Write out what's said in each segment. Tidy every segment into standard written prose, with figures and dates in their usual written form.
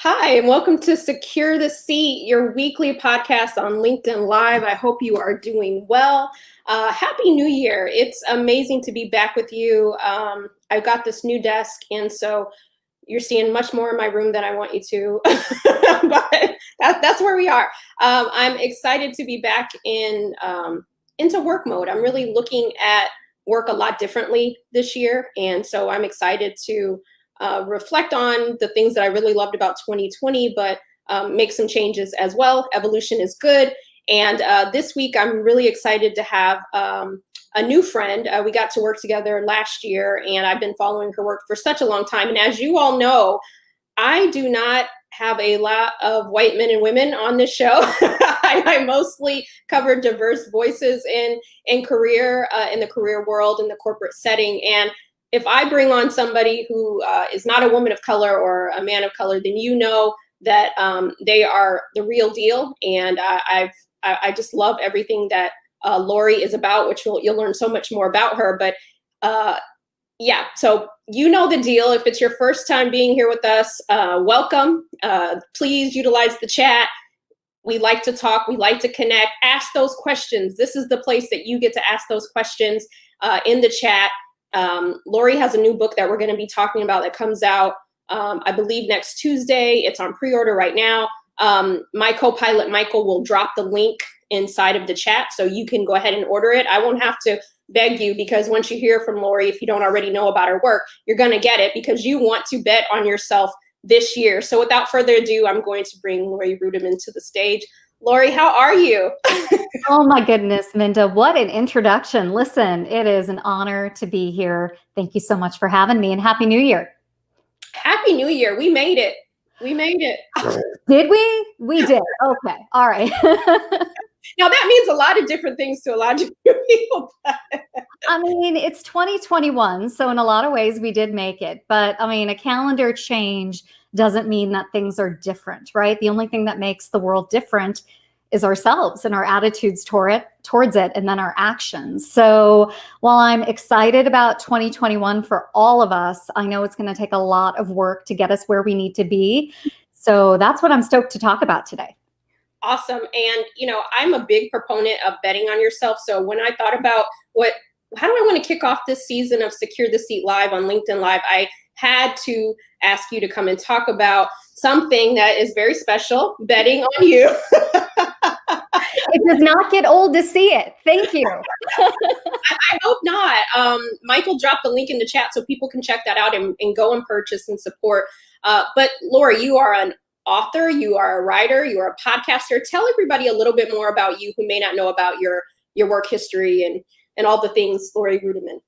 Hi, and welcome to Secure the Seat, your weekly podcast on LinkedIn Live. I hope you are doing well. Happy New Year. It's amazing to be back with you. I've got this new desk, and so you're seeing much more in my room than I want you to, but that's where we are. I'm excited to be back into work mode. I'm really looking at work a lot differently this year, and so I'm excited to reflect on the things that I really loved about 2020, but make some changes as well. Evolution is good. And this week, I'm really excited to have a new friend. We got to work together last year, and I've been following her work for such a long time. And as you all know, I do not have a lot of white men and women on this show. I mostly cover diverse voices in career, in the career world, in the corporate setting. And if I bring on somebody who is not a woman of color or a man of color, then you know that they are the real deal. And I just love everything that Laurie is about, which you'll learn so much more about her. But yeah, so you know the deal. If it's your first time being here with us, welcome. Please utilize the chat. We like to talk. We like to connect. Ask those questions. This is the place that you get to ask those questions in the chat. Laurie has a new book that we're going to be talking about that comes out, I believe, next Tuesday. It's on pre-order right now. My co-pilot, Michael, will drop the link inside of the chat, so you can go ahead and order it. I won't have to beg you, because once you hear from Laurie, if you don't already know about her work, you're going to get it because you want to bet on yourself this year. So without further ado, I'm going to bring Laurie Ruettimann to the stage. Laurie, how are you? Oh my goodness, Minda, what an introduction. Listen, it is an honor to be here. Thank you so much for having me, and Happy New Year. Happy New Year. We made it. We made it. Did we? We did. Okay. All right. Now that means a lot of different things to a lot of people. I mean, it's 2021, so in a lot of ways we did make it. But I mean, a calendar change doesn't mean that things are different, right? The only thing that makes the world different is ourselves and our attitudes towards it, and then our actions. So while I'm excited about 2021 for all of us, I know it's going to take a lot of work to get us where we need to be. So that's what I'm stoked to talk about today. Awesome. And, I'm a big proponent of betting on yourself. So when I thought about how do I want to kick off this season of Secure the Seat Live on LinkedIn Live, I had to ask you to come and talk about something that is very special, betting on you. It does not get old to see it. Thank you. I hope not. Michael dropped the link in the chat so people can check that out and go and purchase and support. But Laurie, you are an author, you are a writer, you are a podcaster. Tell everybody a little bit more about you who may not know about your work history and all the things Laurie Ruettimann.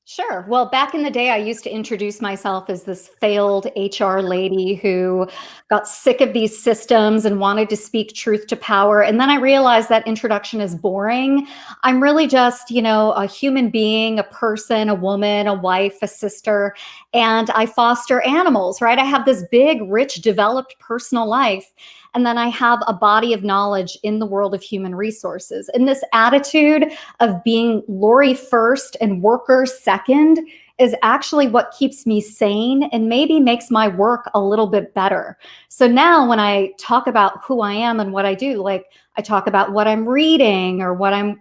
Sure. Well, back in the day, I used to introduce myself as this failed HR lady who got sick of these systems and wanted to speak truth to power. And then I realized that introduction is boring. I'm really just, a human being, a person, a woman, a wife, a sister, and I foster animals, right? I have this big, rich, developed personal life. And then I have a body of knowledge in the world of human resources. And this attitude of being Laurie first and worker second is actually what keeps me sane and maybe makes my work a little bit better. So now when I talk about who I am and what I do, like I talk about what I'm reading or what I'm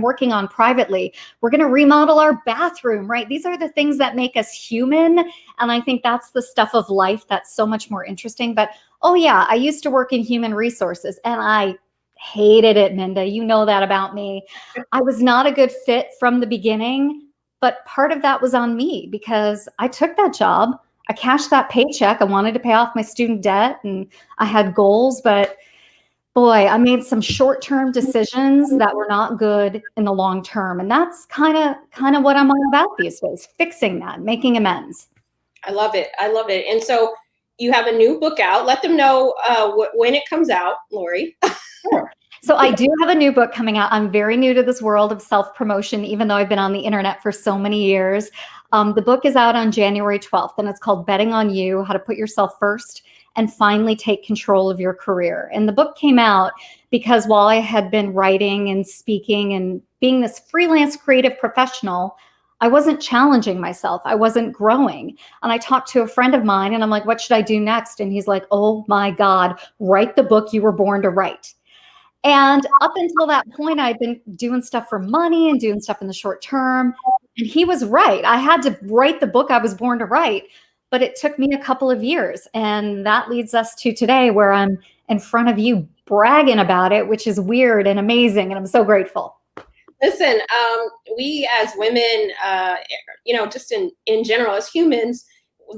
working on privately. We're going to remodel our bathroom, right? These are the things that make us human. And I think that's the stuff of life that's so much more interesting. But oh yeah, I used to work in human resources and I hated it, Minda. You know that about me. I was not a good fit from the beginning, but part of that was on me because I took that job. I cashed that paycheck. I wanted to pay off my student debt and I had goals, but boy, I made some short-term decisions that were not good in the long term. And that's kind of what I'm all about these days, fixing that, making amends. I love it. I love it. And so you have a new book out. Let them know when it comes out, Laurie. Sure. So I do have a new book coming out. I'm very new to this world of self-promotion, even though I've been on the internet for so many years. The book is out on January 12th, and it's called Betting on You, How to Put Yourself First and Finally Take Control of Your Career. And the book came out because while I had been writing and speaking and being this freelance creative professional, I wasn't challenging myself. I wasn't growing. And I talked to a friend of mine and I'm like, what should I do next? And he's like, oh my God, write the book you were born to write. And up until that point, I'd been doing stuff for money and doing stuff in the short term. And he was right. I had to write the book I was born to write, but it took me a couple of years. And that leads us to today where I'm in front of you bragging about it, which is weird and amazing. And I'm so grateful. Listen, we as women, just in general, as humans,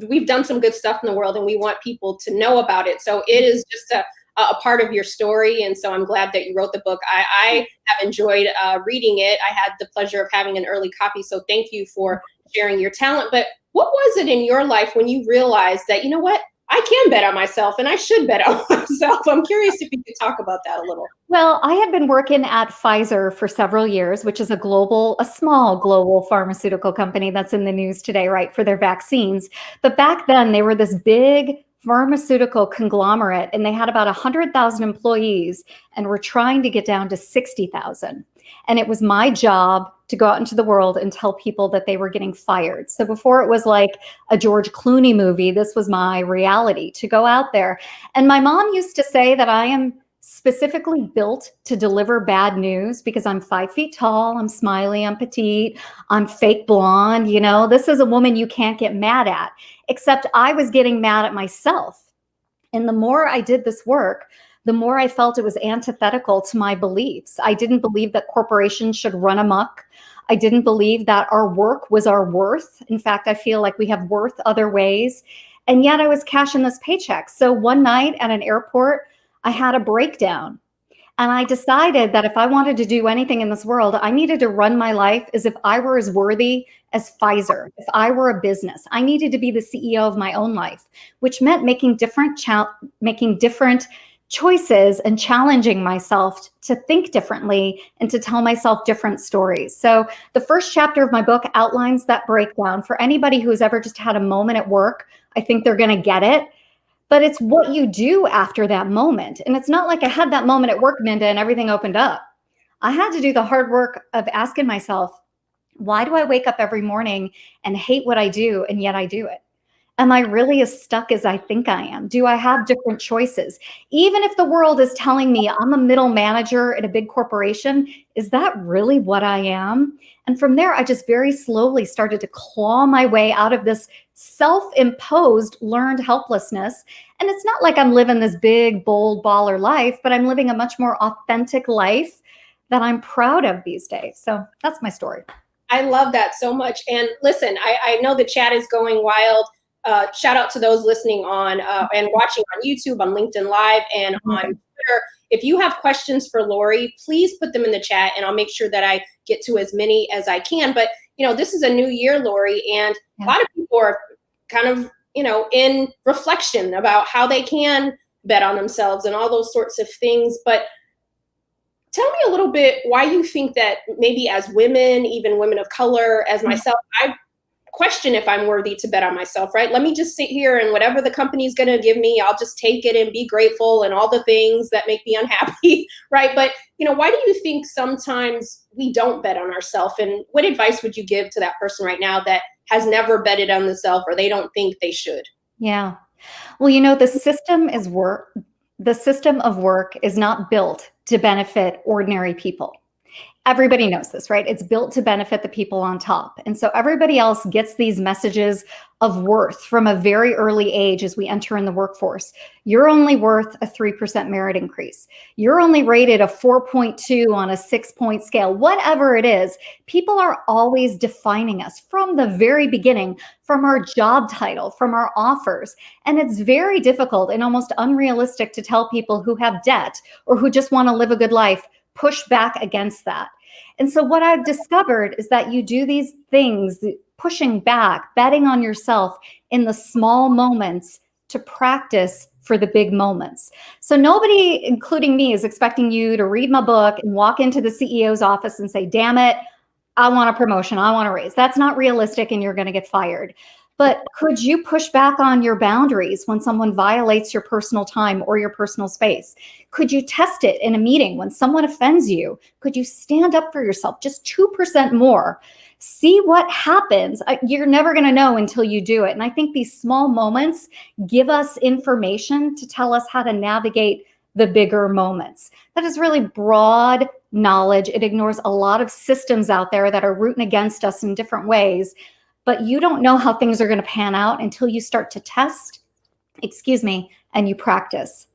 we've done some good stuff in the world and we want people to know about it. So it is just a part of your story. And so I'm glad that you wrote the book. I have enjoyed reading it. I had the pleasure of having an early copy. So thank you for sharing your talent. But what was it in your life when you realized that, you know what, I can bet on myself and I should bet on myself? I'm curious if you could talk about that a little. Well, I had been working at Pfizer for several years, which is a small global pharmaceutical company that's in the news today, right, for their vaccines. But back then, they were this big pharmaceutical conglomerate, and they had about 100,000 employees, and were trying to get down to 60,000. And it was my job to go out into the world and tell people that they were getting fired. So before it was like a George Clooney movie, this was my reality, to go out there. And my mom used to say that I am specifically built to deliver bad news because I'm 5 feet tall, I'm smiley, I'm petite, I'm fake blonde. You know, this is a woman you can't get mad at, except I was getting mad at myself. And the more I did this work, the more I felt it was antithetical to my beliefs. I didn't believe that corporations should run amok. I didn't believe that our work was our worth. In fact, I feel like we have worth other ways. And yet I was cashing this paycheck. So one night at an airport, I had a breakdown. And I decided that if I wanted to do anything in this world, I needed to run my life as if I were as worthy as Pfizer. If I were a business, I needed to be the CEO of my own life, which meant making different choices and challenging myself to think differently and to tell myself different stories. So the first chapter of my book outlines that breakdown. For anybody who's ever just had a moment at work, I think they're going to get it. But it's what you do after that moment. And it's not like I had that moment at work, Minda, and everything opened up. I had to do the hard work of asking myself, why do I wake up every morning and hate what I do, and yet I do it? Am I really as stuck as I think I am? Do I have different choices? Even if the world is telling me I'm a middle manager at a big corporation, is that really what I am? And from there, I just very slowly started to claw my way out of this self-imposed learned helplessness. And it's not like I'm living this big, bold baller life, but I'm living a much more authentic life that I'm proud of these days. So that's my story. I love that so much. And listen, I know the chat is going wild. Shout out to those listening on and watching on YouTube, on LinkedIn Live, and on Twitter. If you have questions for Laurie, please put them in the chat and I'll make sure that I get to as many as I can. But, this is a new year, Laurie, and a lot of people are kind of, in reflection about how they can bet on themselves and all those sorts of things. But tell me a little bit why you think that maybe as women, even women of color, as myself, I question if I'm worthy to bet on myself, right? Let me just sit here and whatever the company's going to give me, I'll just take it and be grateful and all the things that make me unhappy, right? But, why do you think sometimes we don't bet on ourselves? And what advice would you give to that person right now that has never betted on themselves or they don't think they should? Yeah. Well, the system of work is not built to benefit ordinary people. Everybody knows this, right? It's built to benefit the people on top. And so everybody else gets these messages of worth from a very early age as we enter in the workforce. You're only worth a 3% merit increase. You're only rated a 4.2 on a 6-point scale, whatever it is. People are always defining us from the very beginning, from our job title, from our offers. And it's very difficult and almost unrealistic to tell people who have debt or who just want to live a good life, push back against that. And so what I've discovered is that you do these things, pushing back, betting on yourself in the small moments to practice for the big moments. So nobody, including me, is expecting you to read my book and walk into the CEO's office and say, damn it, I want a promotion, I want a raise. That's not realistic and you're going to get fired. But could you push back on your boundaries when someone violates your personal time or your personal space? Could you test it in a meeting when someone offends you? Could you stand up for yourself just 2% more? see what happens. You're never going to know until you do it. And I think these small moments give us information to tell us how to navigate the bigger moments. That is really broad knowledge. It ignores a lot of systems out there that are rooting against us in different ways. But you don't know how things are going to pan out until you start to test, and you practice.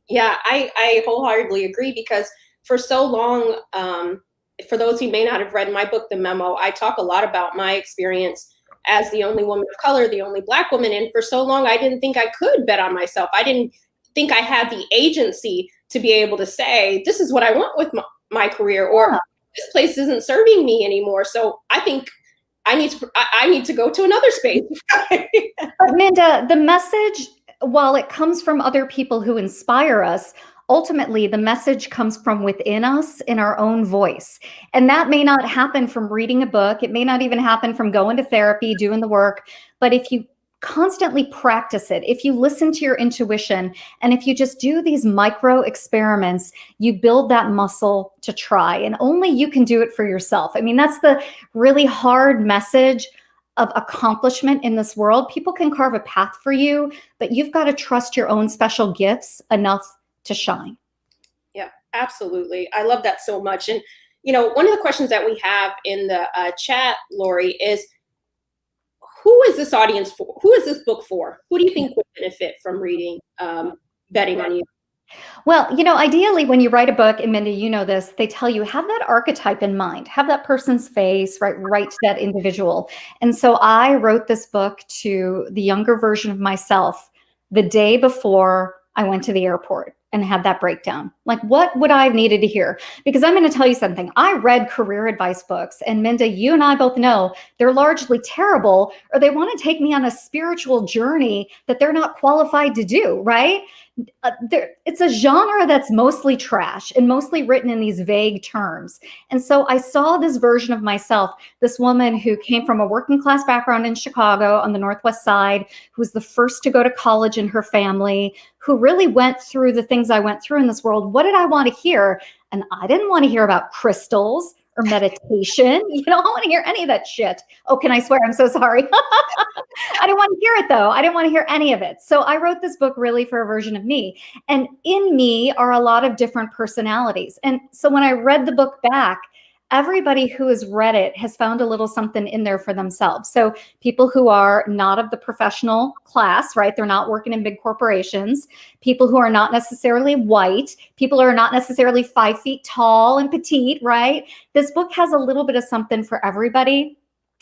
Yeah, I wholeheartedly agree, because for so long, for those who may not have read my book, The Memo, I talk a lot about my experience as the only woman of color, the only Black woman. And for so long, I didn't think I could bet on myself. I didn't think I had the agency to be able to say, this is what I want with my career, or this place isn't serving me anymore. So I think I need to go to another space. But Minda, the message, while it comes from other people who inspire us, ultimately the message comes from within us in our own voice. And that may not happen from reading a book. It may not even happen from going to therapy, doing the work. But if you constantly practice it, if you listen to your intuition, and if you just do these micro experiments, you build that muscle to try. And only you can do it for yourself. I mean, that's the really hard message of accomplishment in this world. People can carve a path for you, but you've got to trust your own special gifts enough to shine. Yeah, absolutely. I love that so much. And, one of the questions that we have in the chat, Laurie, is who is this audience for? Who is this book for? Who do you think would benefit from reading Betting on You? Well, ideally, when you write a book, and Mindy, you know this, they tell you have that archetype in mind, have that person's face, right to that individual. And so I wrote this book to the younger version of myself the day before I went to the airport and had that breakdown. Like, what would I have needed to hear? Because I'm going to tell you something. I read career advice books, and Minda, you and I both know they're largely terrible, or they want to take me on a spiritual journey that they're not qualified to do, right? It's a genre that's mostly trash and mostly written in these vague terms. And so I saw this version of myself, this woman who came from a working class background in Chicago on the Northwest Side, who was the first to go to college in her family, who really went through the things I went through in this world. What did I want to hear? And I didn't want to hear about crystals or meditation. I don't want to hear any of that shit. Oh, can I swear? I'm so sorry. I didn't want to hear it, though. I didn't want to hear any of it. So I wrote this book really for a version of me. And in me are a lot of different personalities. And so when I read the book back, everybody who has read it has found a little something in there for themselves. So people who are not of the professional class, right? They're not working in big corporations. People who are not necessarily white. People who are not necessarily 5 feet tall and petite, right? This book has a little bit of something for everybody.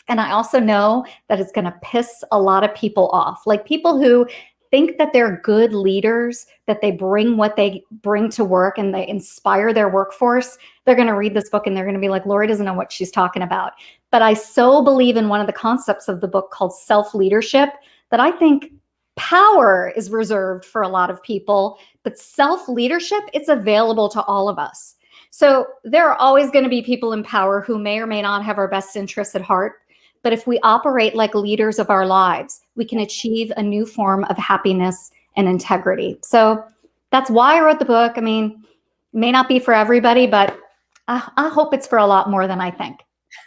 And I also know that it's going to piss a lot of people off, like people who think that they're good leaders, that they bring what they bring to work and they inspire their workforce. They're going to read this book and they're going to be like, Laurie doesn't know what she's talking about. But I so believe in one of the concepts of the book called self-leadership that I think power is reserved for a lot of people, but self-leadership, it's available to all of us. So there are always going to be people in power who may or may not have our best interests at heart. But if we operate like leaders of our lives, we can achieve a new form of happiness and integrity. So that's why I wrote the book. I mean, it may not be for everybody, but I hope it's for a lot more than I think.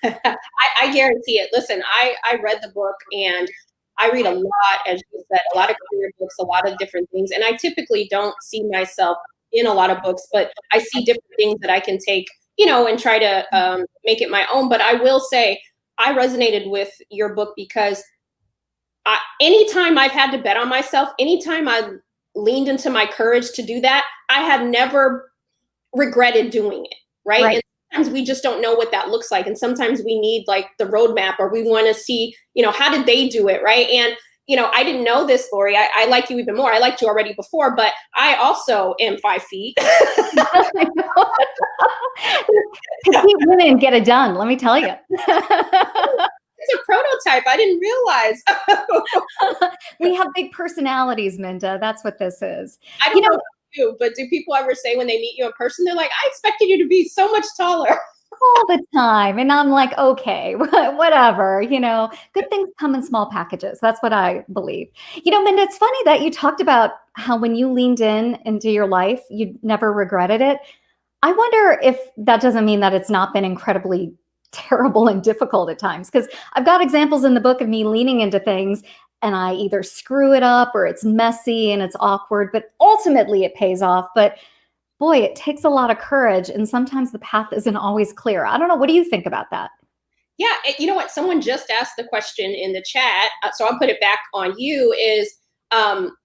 I guarantee it. Listen, I read the book, and I read a lot, as you said, a lot of career books, a lot of different things. And I typically don't see myself in a lot of books, but I see different things that I can take, and try to make it my own. But I will say, I resonated with your book because anytime I've had to bet on myself, anytime I leaned into my courage to do that, I have never regretted doing it, right? And sometimes we just don't know what that looks like. And sometimes we need like the roadmap, or we want to see, how did they do it, right? And, I didn't know this, Laurie. I like you even more. I liked you already before, but I also am 5 feet. Petite women get it done, let me tell you. It's a prototype. I didn't realize. We have big personalities, Minda. That's what this is. I don't know about you, but do people ever say when they meet you in person, they're like, I expected you to be so much taller? All the time. And I'm like, okay, whatever, good things come in small packages. That's what I believe. Minda, it's funny that you talked about how when you leaned into your life, you never regretted it. I wonder if that doesn't mean that it's not been incredibly terrible and difficult at times, because I've got examples in the book of me leaning into things and I either screw it up or it's messy and it's awkward, but ultimately it pays off. But boy, it takes a lot of courage, and sometimes the path isn't always clear. I don't know. What do you think about that? Yeah, you know what? Someone just asked the question in the chat, so I'll put it back on you. Is um,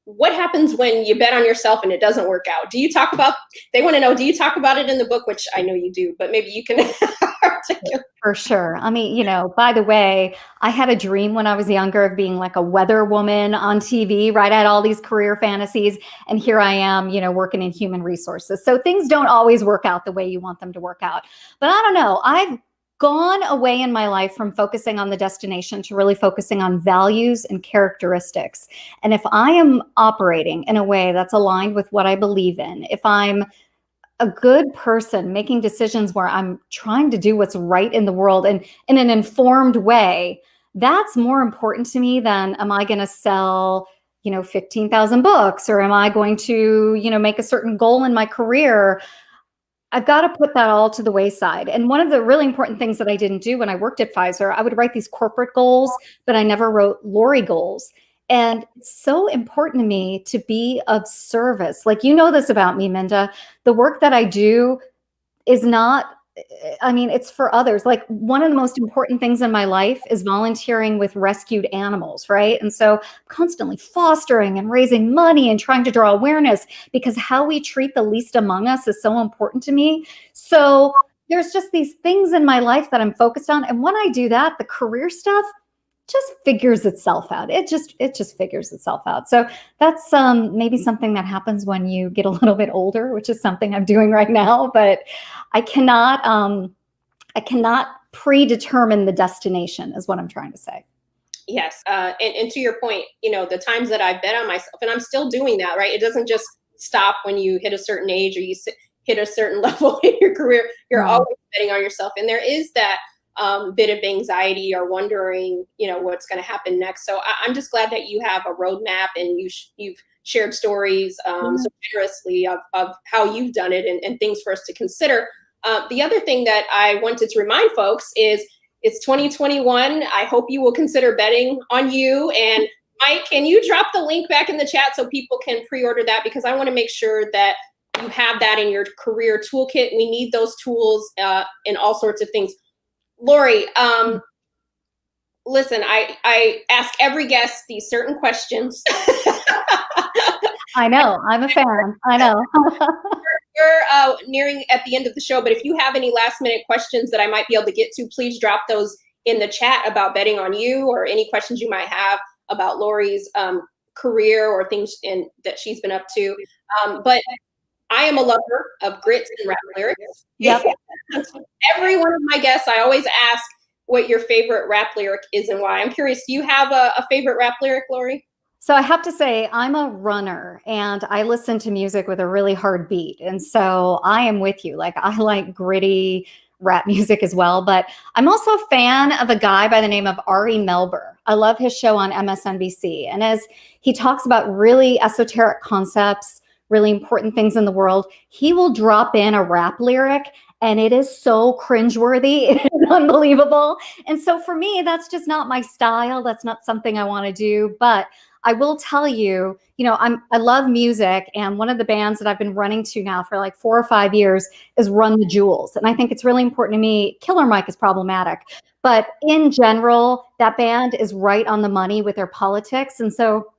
what happens when you bet on yourself and it doesn't work out? Do you talk about? They want to know. Do you talk about it in the book? Which I know you do, but maybe you can articulate. For sure. I mean, by the way, I had a dream when I was younger of being like a weather woman on TV, right? I had all these career fantasies, and here I am, working in human resources. So things don't always work out the way you want them to work out. But I don't know. I've gone away in my life from focusing on the destination to really focusing on values and characteristics. And if I am operating in a way that's aligned with what I believe in, if I'm a good person making decisions where I'm trying to do what's right in the world and in an informed way, that's more important to me than, am I going to sell, 15,000 books, or am I going to, make a certain goal in my career? I've got to put that all to the wayside. And one of the really important things that I didn't do when I worked at Pfizer, I would write these corporate goals, but I never wrote Laurie goals. And it's so important to me to be of service. Like, this about me, Minda. The work that I do is not, I mean, it's for others. Like, one of the most important things in my life is volunteering with rescued animals, right? And so constantly fostering and raising money and trying to draw awareness, because how we treat the least among us is so important to me. So there's just these things in my life that I'm focused on. And when I do that, the career stuff just figures itself out. It just figures itself out. So that's maybe something that happens when you get a little bit older, which is something I'm doing right now. But I cannot predetermine the destination, is what I'm trying to say. Yes, and to your point, the times that I bet on myself, and I'm still doing that, right? It doesn't just stop when you hit a certain age or hit a certain level in your career. You're Wow. always betting on yourself, and there is that bit of anxiety or wondering, what's going to happen next. So I'm just glad that you have a roadmap, and you've shared stories Yeah. so generously of how you've done it, and things for us to consider. The other thing that I wanted to remind folks is it's 2021. I hope you will consider betting on you. And Mike, can you drop the link back in the chat so people can pre-order that? Because I want to make sure that you have that in your career toolkit. We need those tools in all sorts of things. Laurie, listen, I ask every guest these certain questions. I know. I'm a fan. I know. We're nearing at the end of the show, but if you have any last minute questions that I might be able to get to, please drop those in the chat about betting on you, or any questions you might have about Laurie's career or things that she's been up to. But I am a lover of grits and rap lyrics. Yep. Every one of my guests, I always ask what your favorite rap lyric is and why. I'm curious, do you have a favorite rap lyric, Laurie? So I have to say, I'm a runner and I listen to music with a really hard beat. And so I am with you. Like, I like gritty rap music as well. But I'm also a fan of a guy by the name of Ari Melber. I love his show on MSNBC. And as he talks about really esoteric concepts, really important things in the world, he will drop in a rap lyric, and it is so cringeworthy. It is unbelievable. And so for me, that's just not my style. That's not something I want to do. But I will tell you, I love music, and one of the bands that I've been running to now for like 4 or 5 years is Run the Jewels. And I think it's really important to me. Killer Mike is problematic, but in general, that band is right on the money with their politics. And so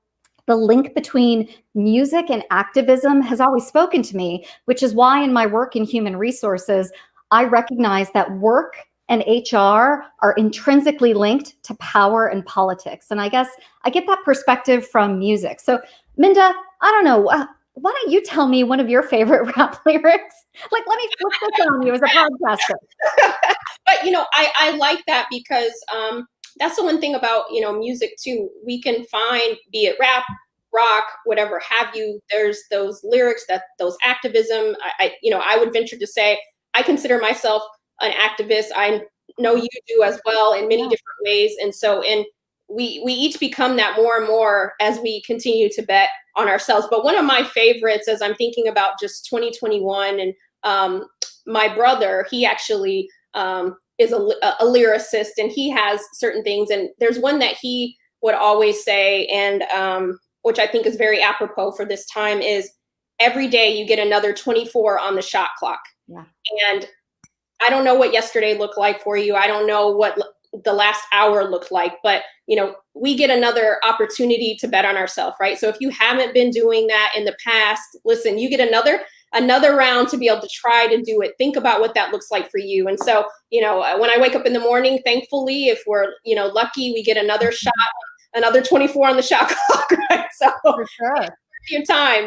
the link between music and activism has always spoken to me, which is why in my work in human resources, I recognize that work and HR are intrinsically linked to power and politics. And I guess I get that perspective from music. So, Minda, I don't know. Why don't you tell me one of your favorite rap lyrics? Like, let me flip this on you as a podcaster. But I like that because that's the one thing about music too. We can find, be it rap, rock, whatever have you. There's those lyrics, those activism. I would venture to say I consider myself an activist. I know you do as well in many different ways, and so we each become that more and more as we continue to bet on ourselves. But one of my favorites, as I'm thinking about just 2021, and my brother, he actually is a lyricist, and he has certain things. And there's one that he would always say, and which I think is very apropos for this time, is every day you get another 24 on the shot clock. Yeah. And I don't know what yesterday looked like for you. I don't know what the last hour looked like, but we get another opportunity to bet on ourselves, right? So if you haven't been doing that in the past, listen, you get another round to be able to try to do it. Think about what that looks like for you. And so, when I wake up in the morning, thankfully, if we're, lucky, we get another shot, another 24 on the shot clock, right? So For sure.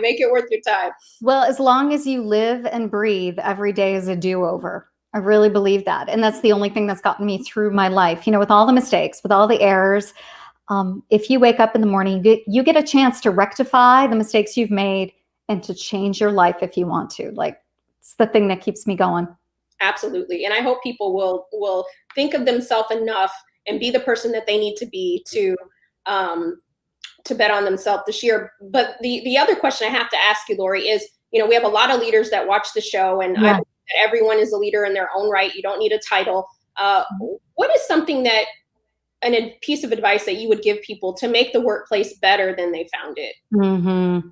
make it worth your time. Well, as long as you live and breathe, every day is a do-over. I really believe that. And that's the only thing that's gotten me through my life, with all the mistakes, with all the errors. If you wake up in the morning, you get a chance to rectify the mistakes you've made and to change your life if you want to. Like, it's the thing that keeps me going. Absolutely. And I hope people will think of themselves enough and be the person that they need to be to bet on themselves this year. But the other question I have to ask you, Laurie, is, we have a lot of leaders that watch the show, and Yeah. I believe that everyone is a leader in their own right. You don't need a title. What is something a piece of advice that you would give people to make the workplace better than they found it? Mm-hmm.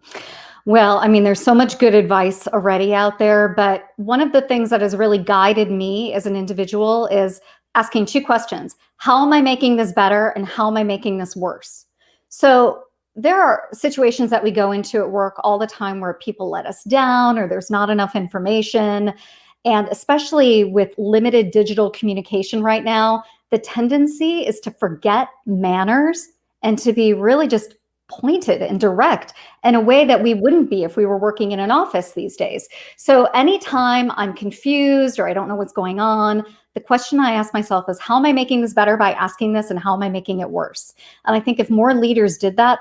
Well, I mean, there's so much good advice already out there, but one of the things that has really guided me as an individual is asking two questions. How am I making this better, and how am I making this worse? So there are situations that we go into at work all the time where people let us down, or there's not enough information. And especially with limited digital communication right now, the tendency is to forget manners and to be really just pointed and direct in a way that we wouldn't be if we were working in an office these days. So anytime I'm confused or I don't know what's going on, the question I ask myself is, how am I making this better by asking this, and how am I making it worse? And I think if more leaders did that,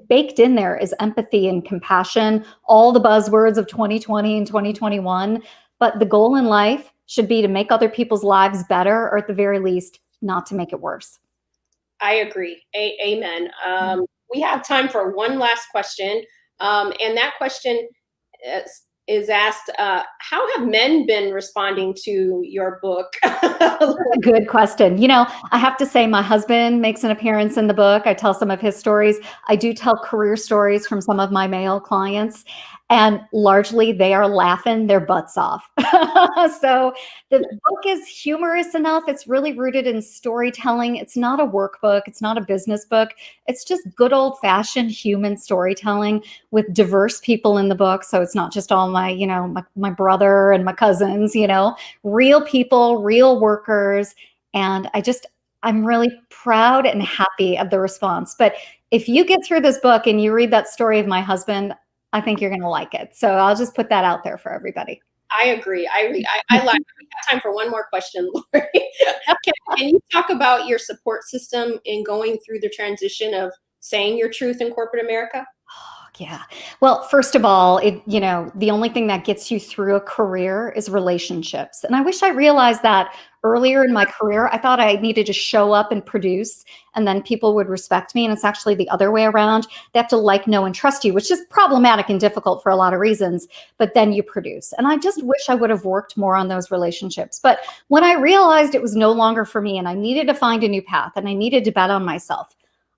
baked in there is empathy and compassion, all the buzzwords of 2020 and 2021. But the goal in life should be to make other people's lives better, or at the very least, not to make it worse. I agree. Amen. We have time for one last question. And that question is asked, how have men been responding to your book? Good question. I have to say my husband makes an appearance in the book. I tell some of his stories. I do tell career stories from some of my male clients, and largely they are laughing their butts off. So the book is humorous enough. It's really rooted in storytelling. It's not a workbook. It's not a business book. It's just good old fashioned human storytelling with diverse people in the book. So it's not just all my brother and my cousins, real people, real workers. And I'm really proud and happy of the response. But if you get through this book and you read that story of my husband, I think you're going to like it. So I'll just put that out there for everybody. I agree. I like. We have time for one more question, Laurie. Can you talk about your support system in going through the transition of saying your truth in corporate America? Yeah. Well, first of all, the only thing that gets you through a career is relationships. And I wish I realized that earlier in my career. I thought I needed to show up and produce, and then people would respect me. And it's actually the other way around. They have to like, know, and trust you, which is problematic and difficult for a lot of reasons. But then you produce. And I just wish I would have worked more on those relationships. But when I realized it was no longer for me and I needed to find a new path and I needed to bet on myself,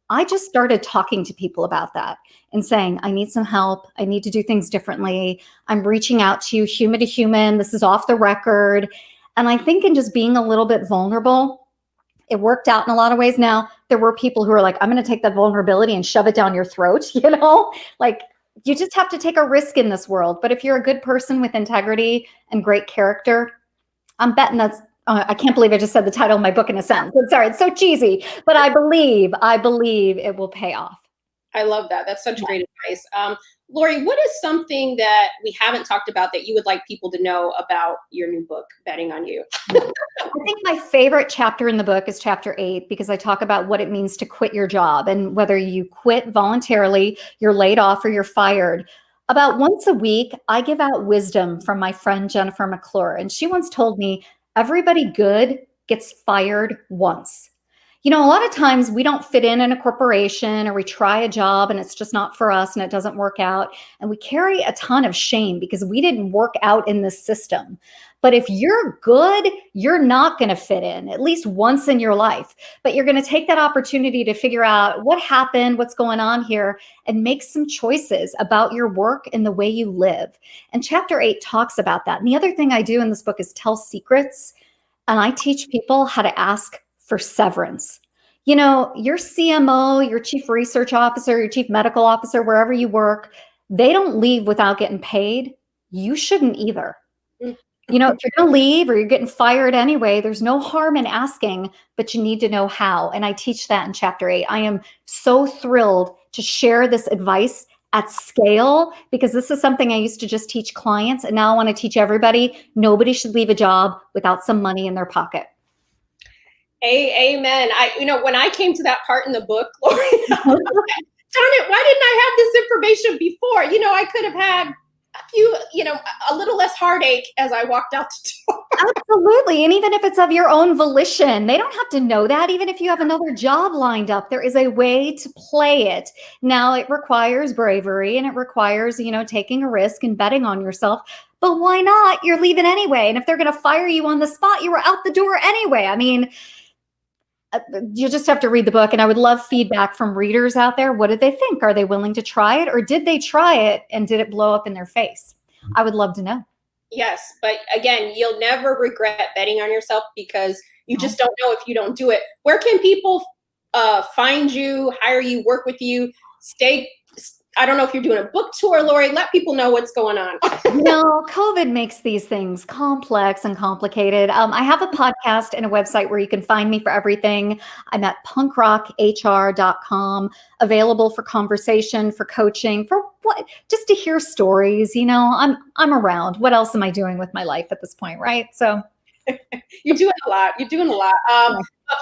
I just started talking to people about that and saying, I need some help. I need to do things differently. I'm reaching out to you human to human. This is off the record. And I think in just being a little bit vulnerable, it worked out in a lot of ways. Now, there were people who are like, I'm going to take that vulnerability and shove it down your throat, like you just have to take a risk in this world. But if you're a good person with integrity and great character, I'm betting that's, I can't believe I just said the title of my book in a sentence. I'm sorry, it's so cheesy, but I believe it will pay off. I love that. That's such great advice. Laurie, what is something that we haven't talked about that you would like people to know about your new book, Betting on You? I think my favorite chapter in the book is chapter 8, because I talk about what it means to quit your job, and whether you quit voluntarily, you're laid off, or you're fired. About once a week, I give out wisdom from my friend Jennifer McClure, and she once told me, everybody good gets fired once. A lot of times we don't fit in a corporation, or we try a job and it's just not for us and it doesn't work out. And we carry a ton of shame because we didn't work out in this system. But if you're good, you're not going to fit in at least once in your life. But you're going to take that opportunity to figure out what happened, what's going on here, and make some choices about your work and the way you live. And chapter 8 talks about that. And the other thing I do in this book is tell secrets. And I teach people how to ask for severance. Your CMO, your chief research officer, your chief medical officer, wherever you work, they don't leave without getting paid. You shouldn't either. If you're going to leave or you're getting fired anyway, there's no harm in asking, but you need to know how. And I teach that in chapter 8. I am so thrilled to share this advice at scale, because this is something I used to just teach clients. And now I want to teach everybody. Nobody should leave a job without some money in their pocket. Amen. When I came to that part in the book, Laurie, darn it, why didn't I have this information before? I could have had a few, a little less heartache as I walked out the door. Absolutely. And even if it's of your own volition, they don't have to know that. Even if you have another job lined up, there is a way to play it. Now, it requires bravery and it requires, taking a risk and betting on yourself. But why not? You're leaving anyway. And if they're going to fire you on the spot, you were out the door anyway. I mean, you just have to read the book. And I would love feedback from readers out there. What did they think? Are they willing to try it? Or did they try it and did it blow up in their face? I would love to know. Yes. But again, you'll never regret betting on yourself, because you just don't know if you don't do it. Where can people find you, hire you, work with you, I don't know if you're doing a book tour, Laurie. Let people know what's going on. COVID makes these things complex and complicated. I have a podcast and a website where you can find me for everything. I'm at punkrochr.com, available for conversation, for coaching, for what, just to hear stories. I'm around. What else am I doing with my life at this point, right? So you're doing a lot. But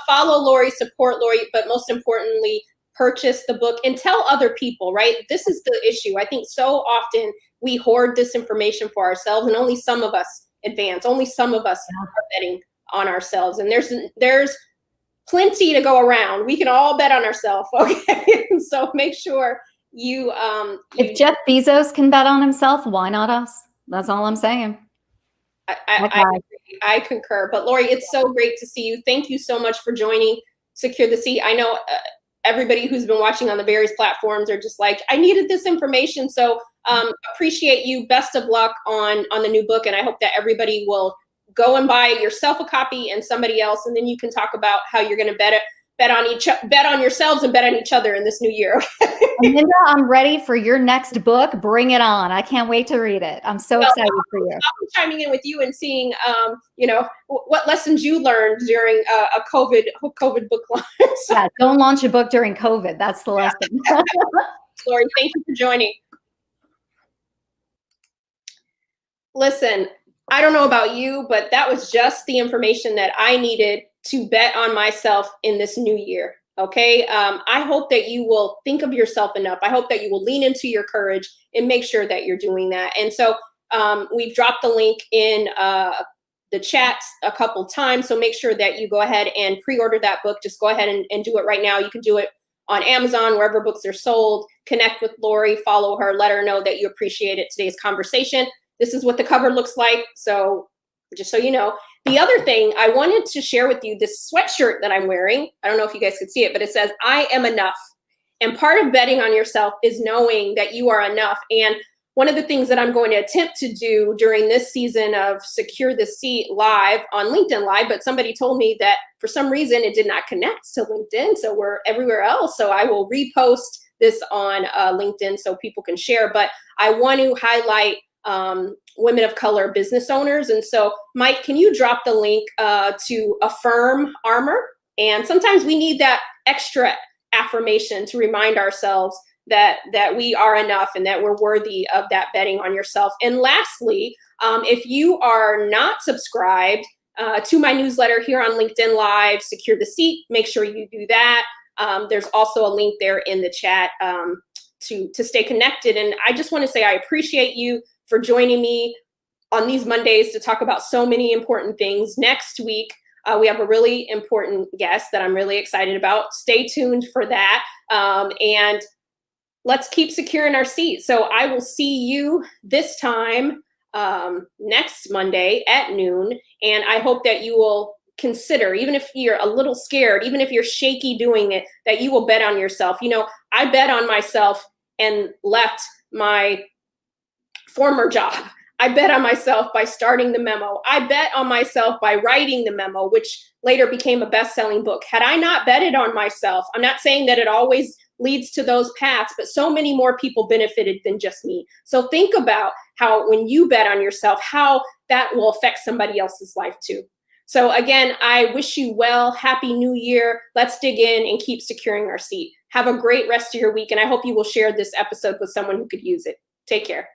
follow Laurie, support Laurie, but most importantly, purchase the book and tell other people, right? This is the issue. I think so often we hoard this information for ourselves, and only some of us advance. Only some of us are betting on ourselves. And there's plenty to go around. We can all bet on ourselves, okay? So make sure you if Jeff Bezos can bet on himself, why not us? That's all I'm saying. I concur. But Laurie, it's so great to see you. Thank you so much for joining Secure the Seat. I know everybody who's been watching on the various platforms are just like, I needed this information. So appreciate you. Best of luck on the new book. And I hope that everybody will go and buy yourself a copy and somebody else. And then you can talk about how you're going to bet on yourselves and bet on each other in this new year. Linda, I'm ready for your next book. Bring it on. I can't wait to read it. I'm so excited for you. I'll be chiming in with you and seeing, what lessons you learned during a COVID book launch. Yeah, don't launch a book during COVID. That's the lesson. Laurie, thank you for joining. Listen, I don't know about you, but that was just the information that I needed to bet on myself in this new year. Okay. I hope that you will think of yourself enough. I hope that you will lean into your courage and make sure that you're doing that. And so we've dropped the link in the chats a couple times. So make sure that you go ahead and pre-order that book. Just go ahead and do it right now. You can do it on Amazon, wherever books are sold. Connect with Laurie, follow her, let her know that you appreciated today's conversation. This is what the cover looks like. So just so you know. The other thing I wanted to share with you, this sweatshirt that I'm wearing, I don't know if you guys could see it, but it says, I am enough. And part of betting on yourself is knowing that you are enough. And one of the things that I'm going to attempt to do during this season of Secure the Seat Live on LinkedIn Live, but somebody told me that for some reason it did not connect to LinkedIn. So we're everywhere else. So I will repost this on LinkedIn so people can share. But I want to highlight women of color business owners. And so, Mike, can you drop the link to Affirm Armor? And sometimes we need that extra affirmation to remind ourselves that we are enough and that we're worthy of that betting on yourself. And lastly, if you are not subscribed to my newsletter here on LinkedIn Live, Secure the Seat, make sure you do that. There's also a link there in the chat to stay connected. And I just want to say I appreciate you for joining me on these Mondays to talk about so many important things. Next week, we have a really important guest that I'm really excited about. Stay tuned for that. And let's keep securing our seats. So I will see you this time next Monday at noon. And I hope that you will consider, even if you're a little scared, even if you're shaky doing it, that you will bet on yourself. I bet on myself and left my former job. I bet on myself by starting the memo. I bet on myself by writing the memo, which later became a best-selling book. Had I not betted on myself, I'm not saying that it always leads to those paths, but so many more people benefited than just me. So think about how when you bet on yourself, how that will affect somebody else's life too. So again, I wish you well. Happy New Year. Let's dig in and keep securing our seat. Have a great rest of your week, and I hope you will share this episode with someone who could use it. Take care.